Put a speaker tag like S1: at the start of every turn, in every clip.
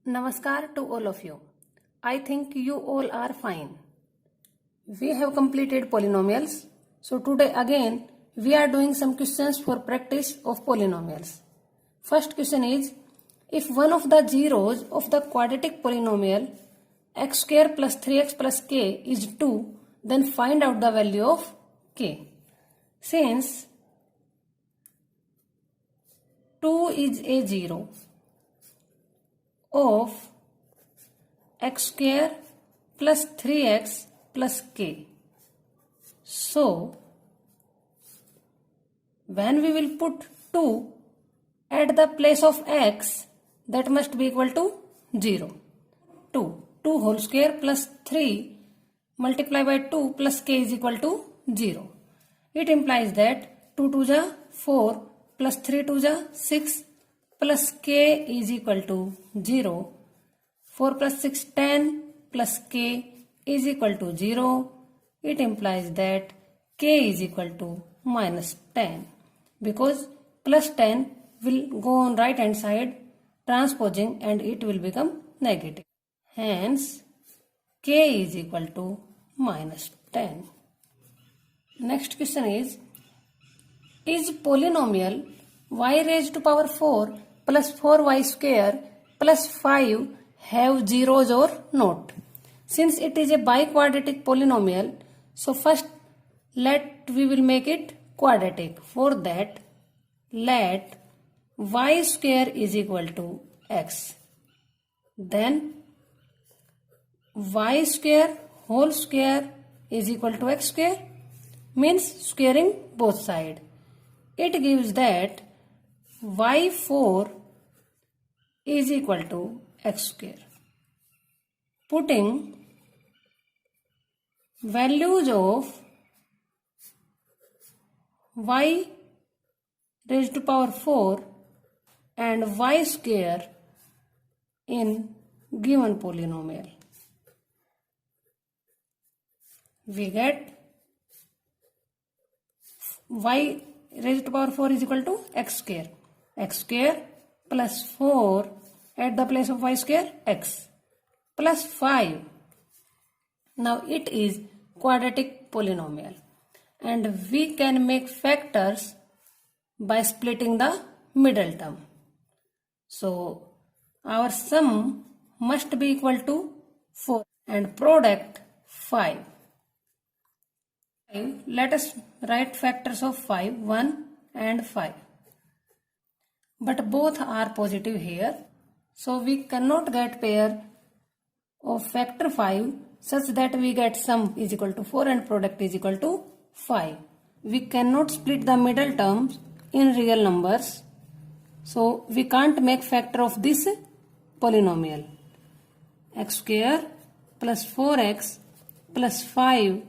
S1: Namaskar to all of you. I think you all are fine. We have completed polynomials. So today again we are doing some questions for practice of polynomials. First question is, if one of the zeros of the quadratic polynomial x square plus 3x plus k is 2, then find out the value of k. Since 2 is a zero of x square plus 3x plus k. So, when we will put 2 at the place of x, that must be equal to 0. 2 whole square plus 3 multiplied by 2 plus k is equal to 0. It implies that 2 2 ja 4 plus 3 2 ja 6 plus k is equal to 0. 4 plus 6 10 plus k is equal to 0. It implies that k is equal to minus 10 because plus 10 will go on right hand side transposing and it will become negative. Hence k is equal to minus 10. Next question is polynomial y raised to power 4 plus 4y square plus 5 have zeros or not? Since it is a biquadratic polynomial, so first we will make it quadratic. For that, let y square is equal to x. Then y square whole square is equal to x square, means squaring both sides. It gives that y4 is equal to x square. Putting values of y raised to power 4 and y square in given polynomial, we get y raised to power 4 is equal to x square. X square plus 4 at the place of y square x plus 5. Now it is quadratic polynomial and we can make factors by splitting the middle term. So our sum must be equal to 4 and product 5. Let us write factors of 5, 1 and 5. But both are positive here. So we cannot get pair of factor 5 such that we get sum is equal to 4 and product is equal to 5. We cannot split the middle terms in real numbers. So we can't make factor of this polynomial. X square plus 4x plus 5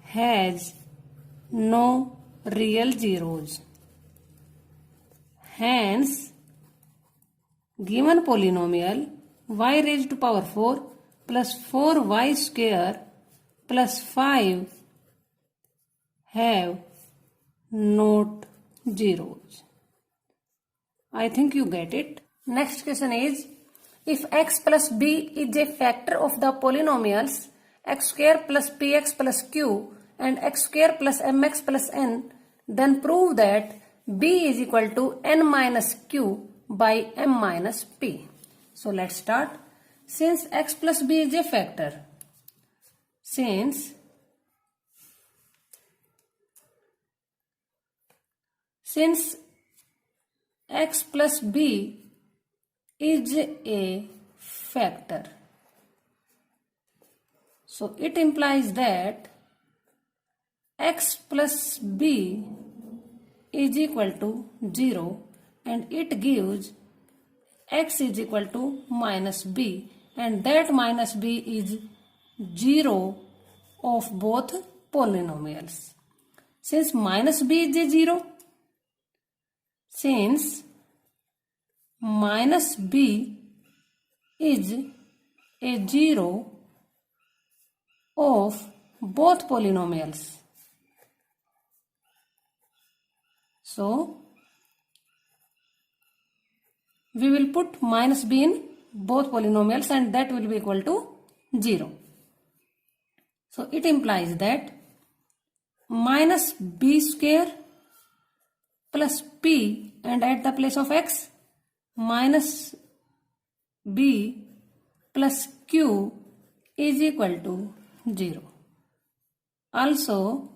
S1: has no real zeros. Hence, given polynomial y raised to power 4 plus 4y square plus 5 have not zeros. I think you get it. Next question is, if x plus b is a factor of the polynomials x square plus px plus q and x square plus mx plus n, then prove that b is equal to n minus q by m minus p. So let's start. Since x plus b is a factor, since x plus b is a factor, so it implies that x plus b is equal to 0 and it gives x is equal to minus b and that minus b is 0 of both polynomials. Since minus b is a 0, since minus b is a 0 of both polynomials, so we will put minus b in both polynomials and that will be equal to 0. So it implies that minus b square plus p, and at the place of x minus b plus q is equal to 0. Also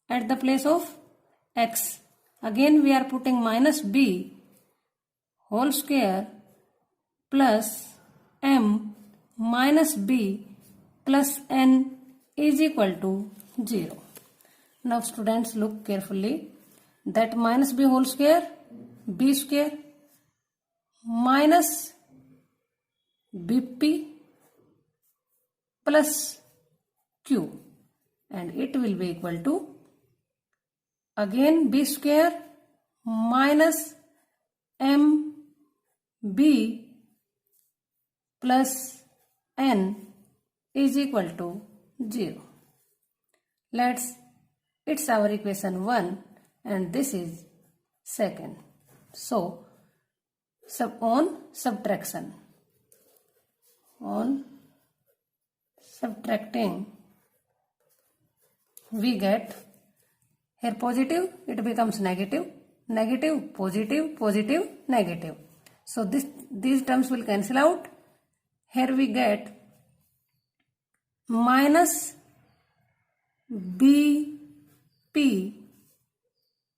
S1: at the place of x, again we are putting minus b whole square plus m minus b plus n is equal to 0. Now students, look carefully, that minus b whole square, b square minus bp plus q, and it will be equal to again b square minus m b plus n is equal to 0. It's our equation 1 and this is second. So on subtracting we get here positive, it becomes negative, negative, positive, positive, negative. So these terms will cancel out. Here we get minus bp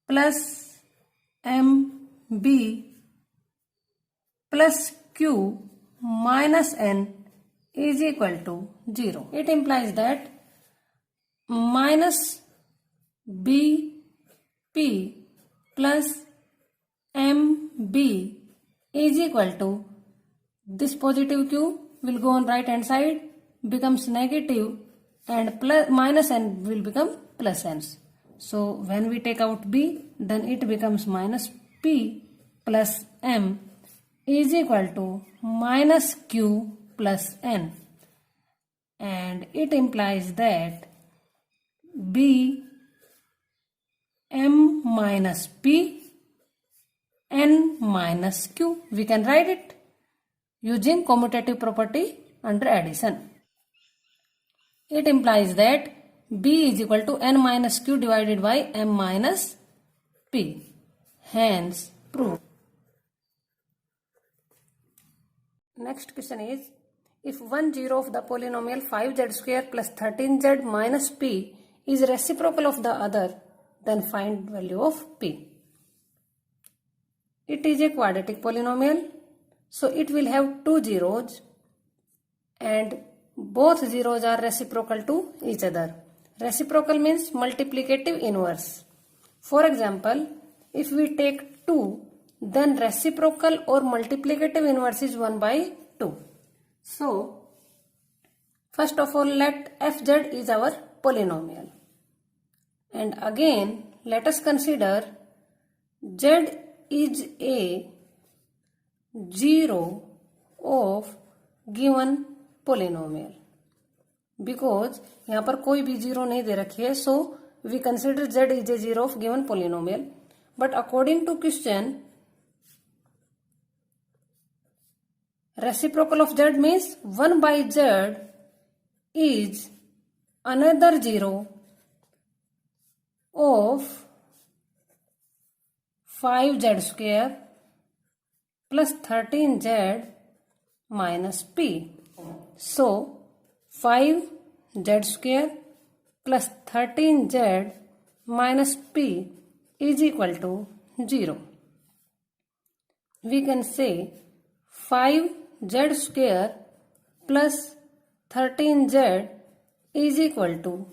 S1: plus mb plus q minus n is equal to 0. It implies that minus bp plus mb is equal to, this positive q will go on right hand side, becomes negative, and plus minus n will become plus n. So when we take out b, then it becomes minus p plus m is equal to minus q plus n, and it implies that b m minus p n minus q, we can write it using commutative property under addition. It implies that b is equal to n minus q divided by m minus p. Hence proved. Next question is, if 1 0 of the polynomial 5z square plus 13z minus p is reciprocal of the other, then find value of p. It is a quadratic polynomial, so it will have two zeros and both zeros are reciprocal to each other. Reciprocal means multiplicative inverse. For example, if we take 2, then reciprocal or multiplicative inverse is 1 by 2. So, first of all, let fz is our polynomial. And again, let us consider z is a 0 of given polynomial. Because यहाँ पर कोई भी 0 नहीं दे रखी है, so we consider z is a 0 of given polynomial. But according to question, reciprocal of z means 1 by z is another 0 of 5z square plus 13z minus p. So 5z square plus 13z minus p is equal to 0. We can say 5z square plus 13z is equal to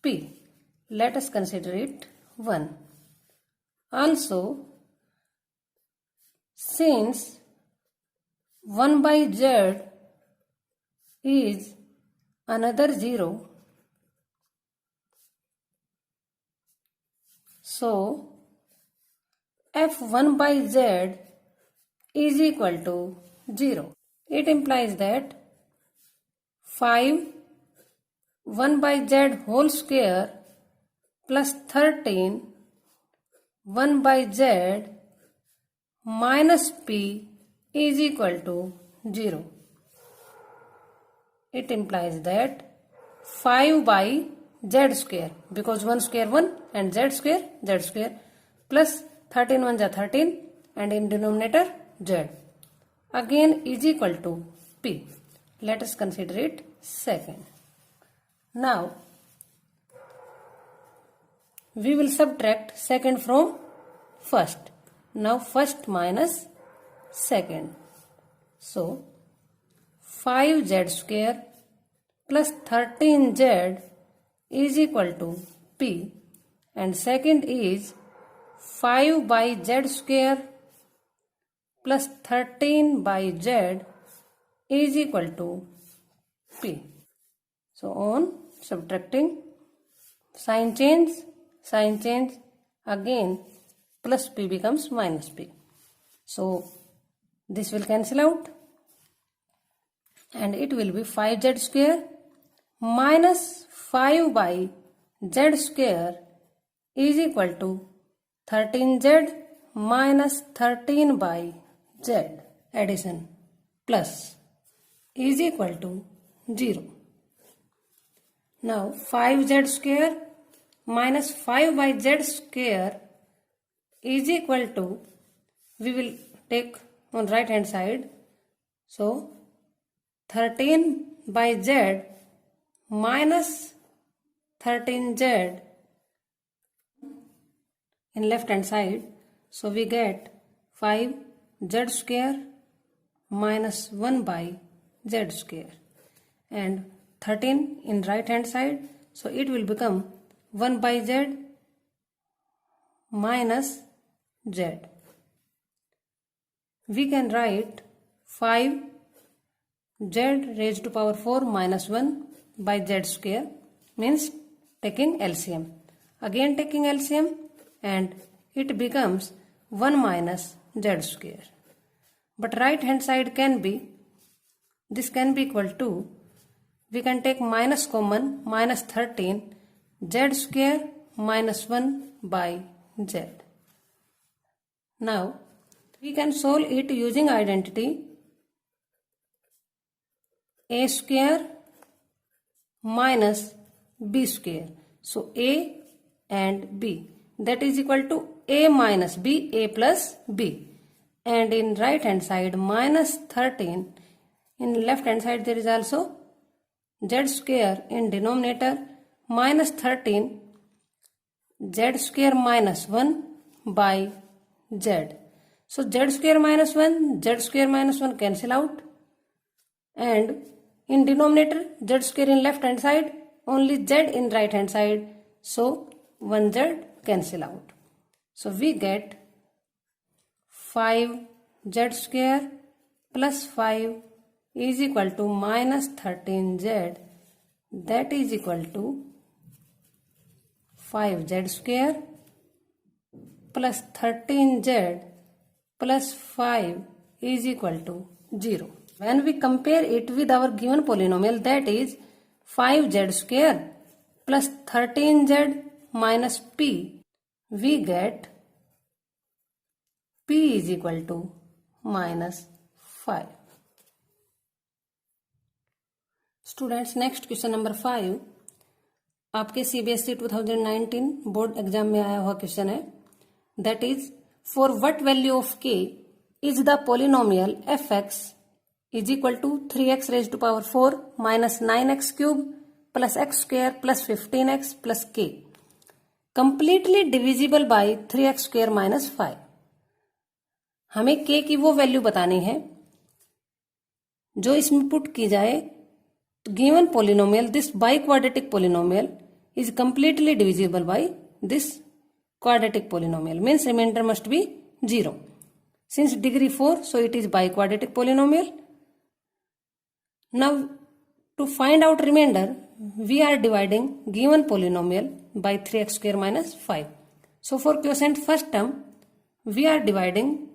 S1: p. Let us consider it 1. Also, since 1 by z is another 0, so f1 by z is equal to 0. It implies that 5 1 by z whole square plus 13 1 by z minus p is equal to 0. It implies that 5 by z square, because 1 square 1 and z square plus 13 1 ja 13 and in denominator z again is equal to p. Let us consider it second. Now we will subtract second from first. Now first minus second. So 5z square plus 13z is equal to p, and second is 5 by z square plus 13 by z is equal to p. So on subtracting, sign change, again plus p becomes minus p. So this will cancel out and it will be 5z square minus 5 by z square is equal to 13z minus 13 by z addition plus is equal to 0. Now 5z square minus 5 by z square is equal to, we will take on right hand side, so 13 by z minus 13z in left hand side, so we get 5z square minus 1 by z square, and 13 in right hand side, so it will become 1 by z minus z. We can write 5 z raised to power 4 minus 1 by z square, means taking LCM. Again taking LCM and it becomes 1 minus z square. But right hand side can be, this can be equal to, we can take minus common, minus 13 z square minus 1 by z. Now we can solve it using identity a square minus b square. So a and b, that is equal to a minus b, a plus b, and in right hand side minus 13, in left hand side there is also z square in denominator minus 13 z square minus 1 by z. So z square minus 1, z square minus 1 cancel out, and in denominator z square in left hand side, only z in right hand side, so 1z cancel out. So we get 5z square plus 5 is equal to minus 13z, that is equal to 5z square plus 13z plus 5 is equal to 0. When we compare it with our given polynomial, that is 5z square plus 13z minus p, we get p is equal to minus 5. Students, next question number 5 आपके CBSE 2019 board exam में आया हुआ question है, that is for what value of k is the polynomial fx is equal to 3x raised to power 4 minus 9x cube plus x square plus 15x plus k completely divisible by 3x square minus 5. हमें k की वो value बतानी है जो इसमें put की जाए तो given polynomial, this by quadratic polynomial is completely divisible by this quadratic polynomial, means remainder must be 0. Since degree 4, so it is biquadratic polynomial. Now to find out remainder, we are dividing given polynomial by 3x square minus 5. So for quotient first term, we are dividing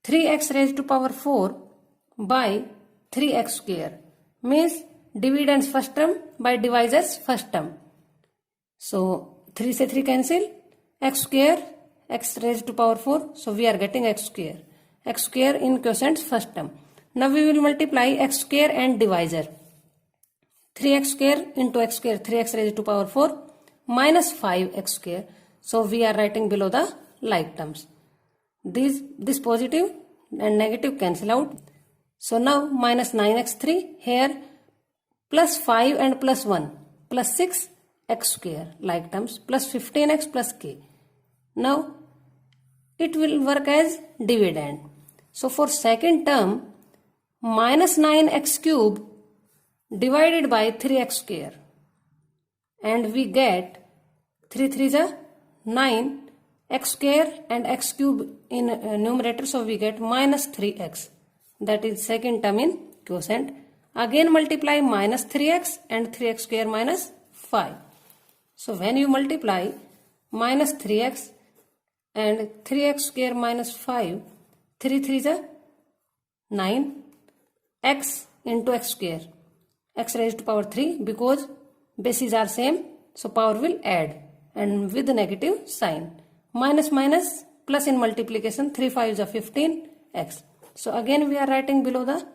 S1: 3x raised to power 4 by 3x square, means dividends first term by divisors first term. So 3 से 3 cancel, x square, x raised to power 4, so we are getting x square x square in quotient's first term. Now we will multiply x square and divisor. 3x square into x square, 3x raised to power 4 minus 5x square. So we are writing below the like terms. This positive and negative cancel out. So now minus 9x3 here, plus 5 and plus 1 plus 6x square like terms, plus 15x plus k. Now it will work as dividend. So for second term, minus 9x cube divided by 3x square, and we get 3 3s are 9, x square and x cube in numerator, so we get minus 3x. That is second term in quotient. Again multiply minus 3x and 3x square minus 5. So when you multiply minus 3x and 3x square minus 5, 3 3s are 9, x into x square, x raised to power 3, because bases are same, so power will add and with the negative sign. Minus minus plus in multiplication, 3 5s are 15x. So again we are writing below the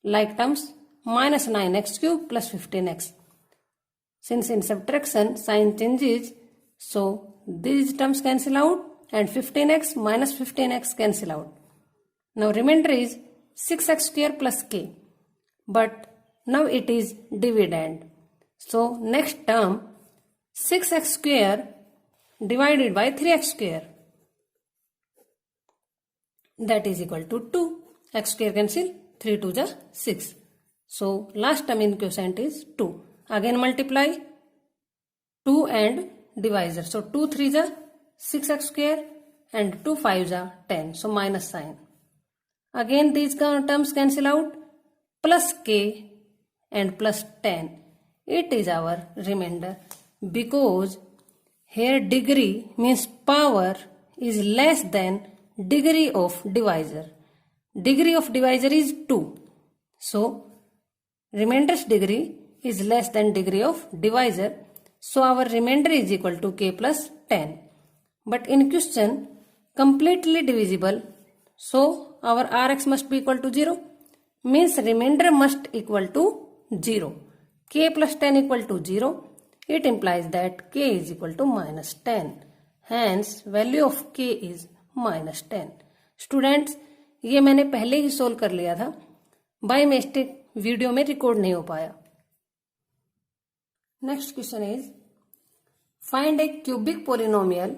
S1: like terms, minus 9x cube plus 15x. Since in subtraction sign changes, so these terms cancel out and 15x minus 15x cancel out. Now remainder is 6x square plus k, but now it is dividend. So next term, 6x square divided by 3x square, that is equal to 2. X square cancel, 3 2 is 6. So last term in quotient is 2. Again multiply 2 and divisor. So 2 3s are 6x square and 2 5s are 10. So minus sign. Again these terms cancel out, plus k and plus 10. It is our remainder, because here degree means power is less than degree of divisor. Degree of divisor is 2. So reminder's degree is less than degree of divisor. So our remainder is equal to k plus 10. But in question, completely divisible. So our Rx must be equal to 0. Means remainder must equal to 0. K plus 10 equal to 0. It implies that k is equal to minus 10. Hence value of k is minus 10. Students, ये मैंने पहले ही solve कर लिया था, by mistake video में record नहीं हो पाया. Next question is find A cubic polynomial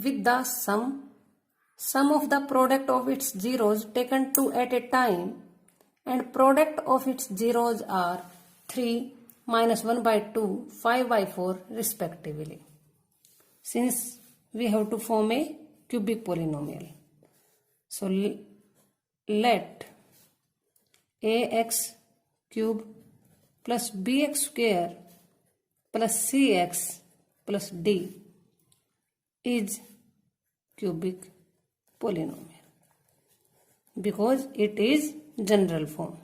S1: with the sum of the product of its zeros taken 2 at a time and product of its zeros are 3, minus 1 by 2, 5 by 4 respectively. Since we have to form a cubic polynomial, so let ax cube plus bx square plus cx plus d is cubic polynomial because it is general form.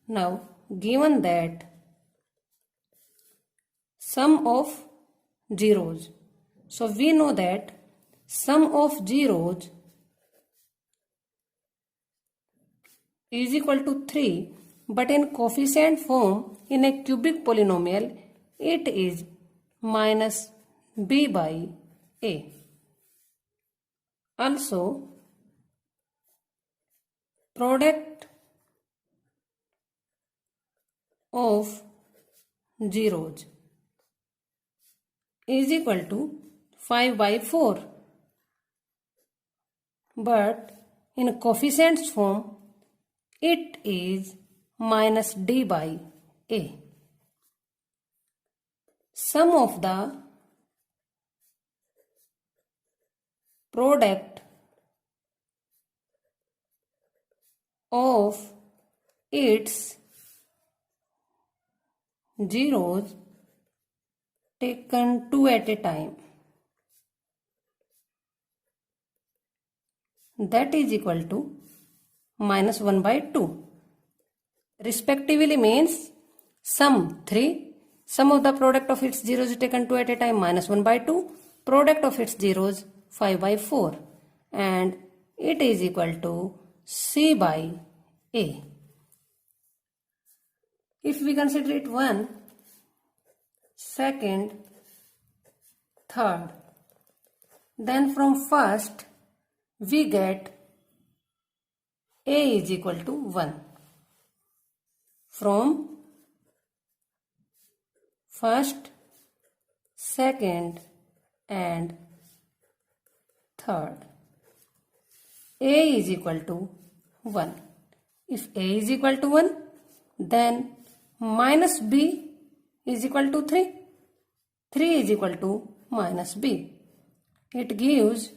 S1: Now given that sum of zeros, so we know that sum of zeros is equal to 3, but in coefficient form in a cubic polynomial it is minus b by a. Also product of zeros is equal to 5 by 4, but in coefficients form it is minus d by a. Sum of the product of its zeros taken 2 at a time, that is equal to minus 1 by 2. Respectively means sum 3, sum of the product of its zeros taken 2 at a time minus 1 by 2, product of its zeros 5 by 4, and it is equal to C by A. If we consider it 1, 2nd, 3rd, then from first we get A is equal to 1. From first, second and third, A is equal to 1. If A is equal to 1, then minus B is equal to 3. 3 is equal to minus B. It gives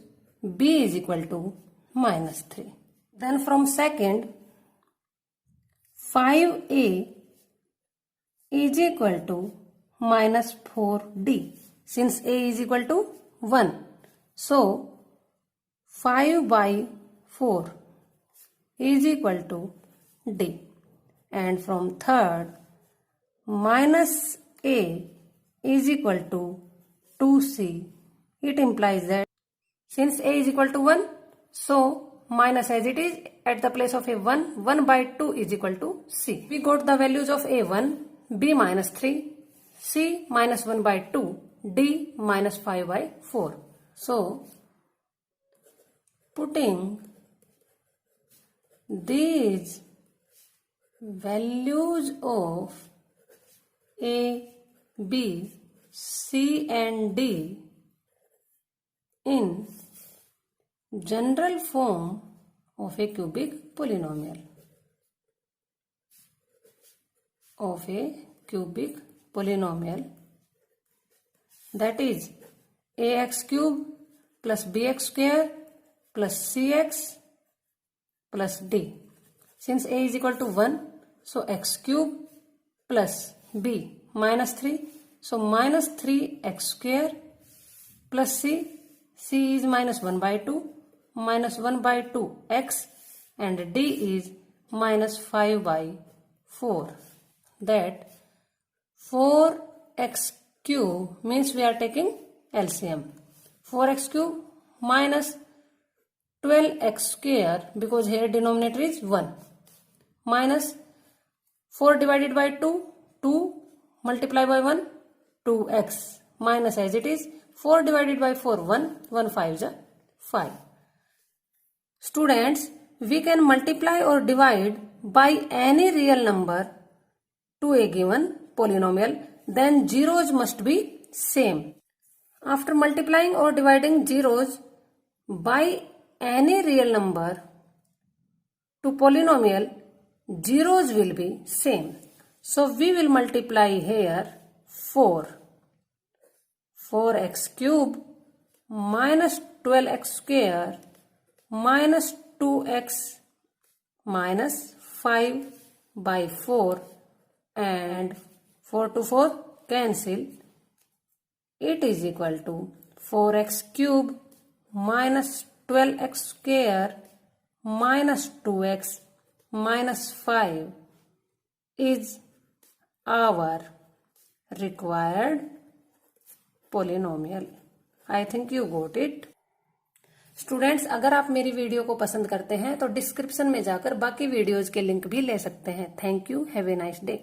S1: B is equal to minus 3. Then from second, 5A is equal to minus 4D. Since A is equal to 1, so 5 by 4 is equal to D. And from third, minus A is equal to 2C. It implies that since A is equal to 1, so minus as it is, at the place of a 1, 1 by 2 is equal to C. We got the values of A1, B minus 3, C minus 1 by 2, D minus 5 by 4. So, putting these values of A, B, C and D in general form of a cubic polynomial. That is ax cube plus bx square plus cx plus d. Since a is equal to 1, so x cube plus b minus 3, so minus 3x square plus c is minus 1 by 2, minus 1 by 2 x, and d is minus 5 by 4. That 4x cube means we are taking LCM. 4x cube minus 12x square, because here denominator is 1, minus 4 divided by 2, 2 multiply by 1, 2x, minus as it is 4 divided by 4, 1 5 is 5. Students, we can multiply or divide by any real number to a given polynomial, then zeros must be same. After multiplying or dividing zeros by any real number to polynomial, zeros will be same. So we will multiply here 4x cube minus 12x square minus 2x minus 5 by 4, and 4 to 4 cancel. It is equal to 4x cube minus 12x square minus 2x minus 5 is our required polynomial. I think you got it. Students, अगर आप मेरी video को पसंद करते हैं तो description में जाकर बाकी वीडियोज के लिंक भी ले सकते हैं. Thank you. Have a nice day.